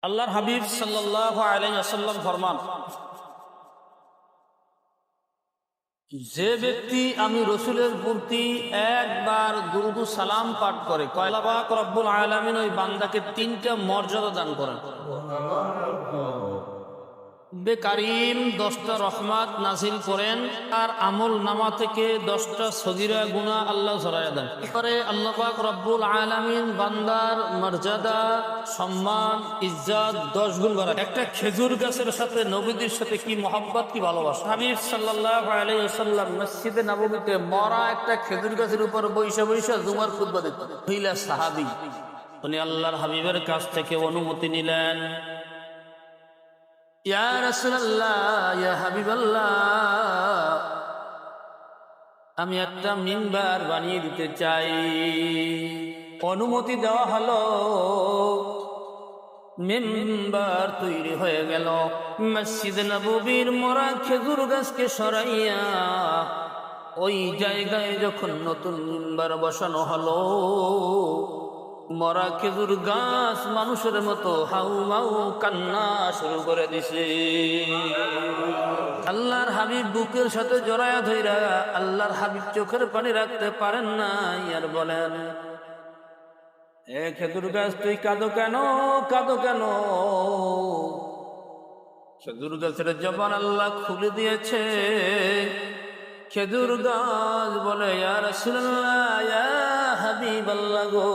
আল্লাহর হাবিব সাল্লাল্লাহু আলাইহি ওয়াসাল্লাম ফরমান, যে ব্যক্তি আমি রসুলের প্রতি একবার দুরূদ ও সালাম পাঠ করে, আল্লাহ পাক রব্বুল আলামিন ওই বান্দাকে 3টা মর্যাদা দান করেন। বেকারিম 10টা রহমত নাজিল করেন, আর আমল নামা থেকে 10টা সগীরা গুনাহ আল্লাহ ঝরাইয়া দেন। এরপরে আল্লাহ পাক রব্বুল আলামিন বান্দার মর্যাদা, সম্মান, ইজ্জত 10 গুণ বাড়ায়। একটা খেজুর গাছের সাথে নবীদের সাথে কি মহব্বত, কি ভালোবাসা। হাবিব সাল্লাল্লাহু আলাইহি ওয়াসাল্লাম মসজিদে নববীতে মরা একটা খেজুর গাছের উপর বৈশা বৈশা জুমার খুতবা দিতেন। মহিলা সাহাবী, উনি আল্লাহর হাবিবের কাছ থেকে অনুমতি নিলেন। ইয়া রাসূলুল্লাহ, ইয়া হাবিবাল্লাহ, আমি একটা মিম্বার বানিয়ে দিতে চাই। অনুমতি দেওয়া হলো, মিম্বার তৈরি হয়ে গেল। মসজিদ নববীর মরা খেজুর গাছকে সরাইয়া ওই জায়গায় যখন নতুন মিম্বার বসানো হলো, মরা খেজুর গাছ মানুষের মতো হাউ মাউ কান্না শুরু করে দিছে। আল্লাহর হাবিব বুকের সাথে জড়ায়া ধইরা আল্লাহর হাবিব চোখের পানি রাখতে পারেন না, আর বলেন, এ খেজুর গাছ তুই কাঁদো কেন, কাঁদো কেন? খেজুর গাছের জবান আল্লাহ খুলে দিয়েছে। খেজুর গাছ বলে, ইয়া রাসূলুল্লাহ, ইয়া হাবিবাল্লাহ গো,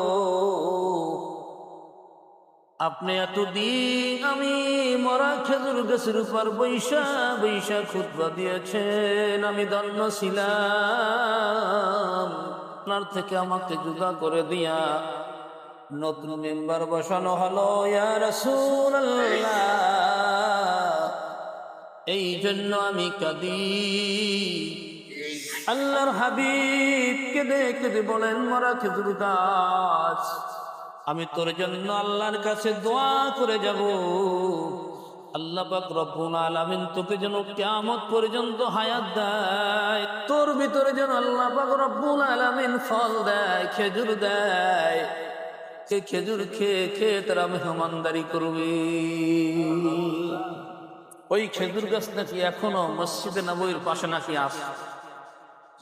আপনি এতদিন আমি মরা খেজুর গাছের উপর বৈশা বৈশা খুতবা দিয়েছেন, আমি ধন্য ছিলাম। আপনার থেকে আমাকে জুদা করে দিয়া নতুন মেম্বার বসানো হলো। ইয়া রাসূলুল্লাহ, এই জন্য আমি কাঁদি। আল্লাহর হাবিব কেঁদে কেঁদে বলেন, মরা খেজুর গাছ, আমি তোর জন্য আল্লাহর কাছে দোয়া করে যাব, আল্লাহ পাক রব্বুল আলামিন তোকে যেন কিয়ামত পর্যন্ত হায়াত দেয়, তোর ভিতরে যেন আল্লাহ পাক রব্বুল আলামিন ফল দেয়, খেজুর দেয়। সে খেজুর খেয়ে খেয়ে তারা মেহমানদারি করবে। ওই খেজুর গাছ নাকি এখনো মসজিদে নববীর পাশে নাকি আছে।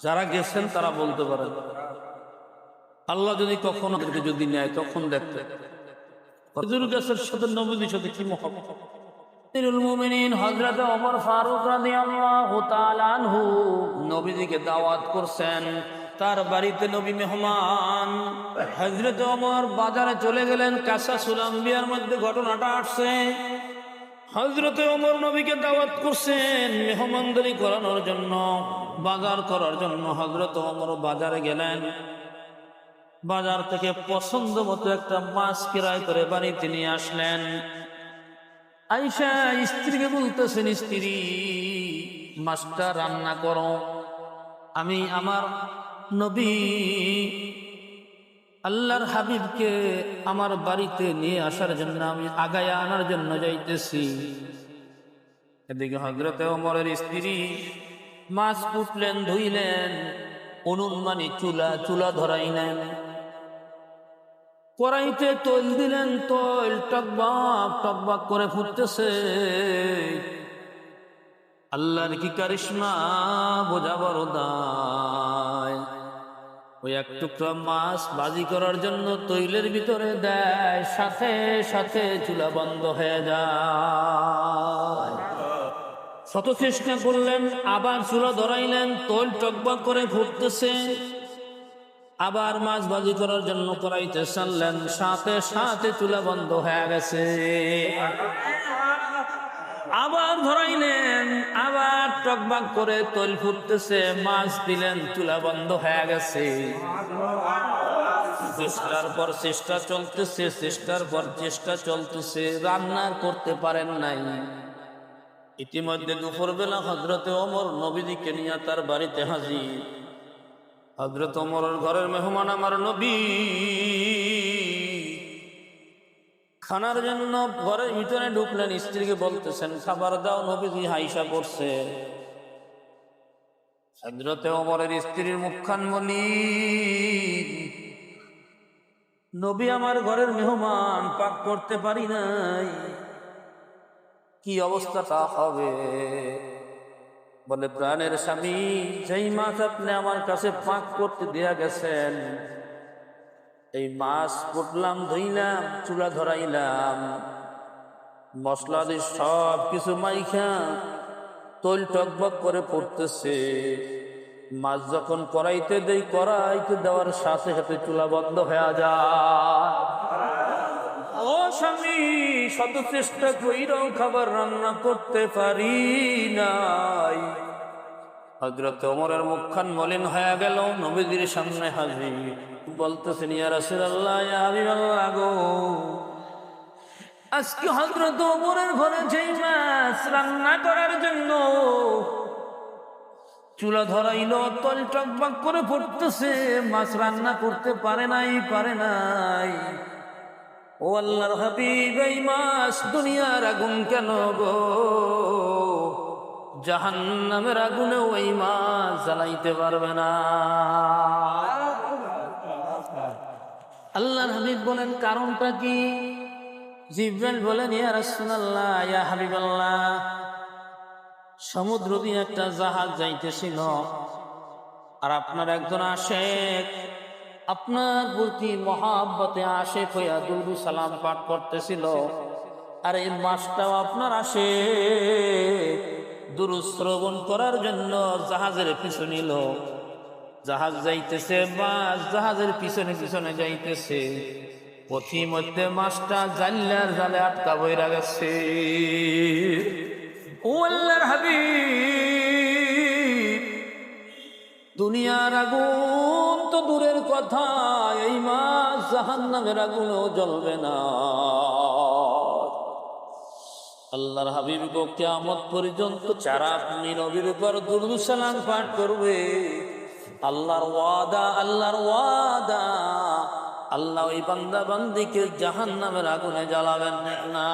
যারা গেছেন তারা বলতে পারেন। আল্লাহ যদি কখনো যদি নেয় তখন দেখতে খেজুর গাছের সাথে নবীর সাথে কি মহব্বত। আমিরুল মুমিনিন হযরত ওমর ফারুক রাদিয়াল্লাহু তাআলা আনহু নবীজিকে দাওয়াত করছেন, তার বাড়িতে নবী মেহমান। হযরত ওমর বাজারে চলে গেলেন, কাসাসুল আম্বিয়ার মধ্যে ঘটনাটা আসছে। হযরত ওমর নবীকে দাওয়াত করছেন মেহমানদারি করানোর জন্য, বাজার করার জন্য। হযরত ওমর বাজারে গেলেন, বাজার থেকে পছন্দ মতো একটা মাছ ক্রয় করে বাড়িতে নিয়ে আসলেন। আয়েশা স্ত্রীকে বলতেছেন, স্ত্রী, মাছটা রান্না করো, আমি আমার নবী আল্লাহর হাবিবকে আমার বাড়িতে নিয়ে আসার জন্য, আমি আগায়া আনার জন্য যাইতেছি। এদিকে হযরত ওমরের স্ত্রী মাছ কুটলেন, ধুইলেন, অনুমানি চুলা ধরাইলেন, কড়াইতে তৈল দিলেন, তৈল টকবক টকবক করে ফুটতেছে। আল্লাহর কি কারিশমা, বোঝা বড় দায়। ওই এক টুকরা মাছ বাজি করার জন্য তৈলের ভিতরে দেয়, সাথে সাথে চুলা বন্ধ হয়ে যায়। শত চেষ্টা করলেন, আবার চুলা ধরাইলেন, তৈল টকবক করে ফুটতেছে। আবার মাছ ভাজি করার জন্য কড়াইতে ছাড়লেন, সাথে সাথে চুলা বন্ধ হয়ে গেছে। আবার ধরাইলেন, আবার টকবক করে তৈল ফুটতেছে, মাছ দিলেন, চুলা বন্ধ হয়ে গেছে। চেষ্টার পর চেষ্টা চলতেছে, চেষ্টার পর চেষ্টা চলতেছে, রান্না করতে পারেন নাই। ইতিমধ্যে দুপুরবেলা হযরতে ওমর নবীজিকে নিয়ে তার বাড়িতে হাজির। হযরত ওমরের ঘরের মেহমান আমার নবী, খানার জন্য ঘরের ভিতরে ঢুকলেন, স্ত্রীকে বলতেছেন, খাবার দাও, নবীজি হাইসা করছে। হযরত ওমরের স্ত্রীর মুখখান মলিন, নবী আমার ঘরের মেহমান, পাক করতে পারি নাই, কি অবস্থাটা হবে? বলে, প্রাণের স্বামী, যেই মাছ আপনি আমার কাছে পাক করতে দেয়া গেছেন, এই মাছ কুটলাম, ধুইলাম, চুলা ধরাইলাম, মশলা দিয়ে সব কিছু মাইখা তৈল টকবক করে পড়তেছে। মাছ যখন কড়াইতে দেই, কড়াইতে দেওয়ার সাথে সাথে চুলা বন্ধ হয়ে যায়। ও স্বামী, শত চেষ্টা কইরাও খাবার রান্না করতে পারি নাই। হযরত ওমরের মুখখান মলিন হয়ে গেল, নবীজির সামনে হাজির, বলতেছেন, ইয়া রাসূলুল্লাহ, ইয়া হাবিবাল্লাহ গো, আজকে হযরত ওমরের ঘরে যেই মাছ রান্না করার জন্য চুলা ধরাইলো, তল টকবক করে পড়তেছে, মাছ রান্না করতে পারে নাই। ও আল্লাহর হাবিব, এই মাছ দুনিয়ার আগুন কেন গো? জাহান্নামের আগুনে ওই মাছ জ্বালাইতে পারবে না। আল্লাহর হাবিব বলেন, কারণটা কি? জিবরাইল বলেন, ইয়া রাসূলুল্লাহ, ইয়া হাবিবাল্লাহ, সমুদ্র দিয়ে একটা জাহাজ যাইতেছিল, আর আপনার একজন আশেক আপনার প্রতি মহাব্বতে আশেক হইয়া দুরূদ সালাম পাঠ করতেছিল, আর এই মাছটাও আপনার আশেক দুরূদ শ্রবণ করার জন্য জাহাজের পিছু নিল। জাহাজ যাইতেছে, মাছ জাহাজের পিছনে পিছনে যাইতেছে, পথিমধ্যে মাছটা জাল্লার জালে আটকা বইরা গেছে। ও আল্লাহর হাবিব, দুনিয়ার আগুন তো দূরের কথা, এই মাছ জাহান্নামের আগুনও জ্বলবে না। আল্লাহর হাবিব গো, কিয়ামত পর্যন্ত যারা আপনি নবীর উপর দুরূদ সালাম পাঠ করবে, আল্লাহর ওয়াদা, আল্লাহর ওয়াদা, আল্লাহ ওই বান্দা বান্দিকে জাহান্নামের আগুনে জ্বালাবেন না।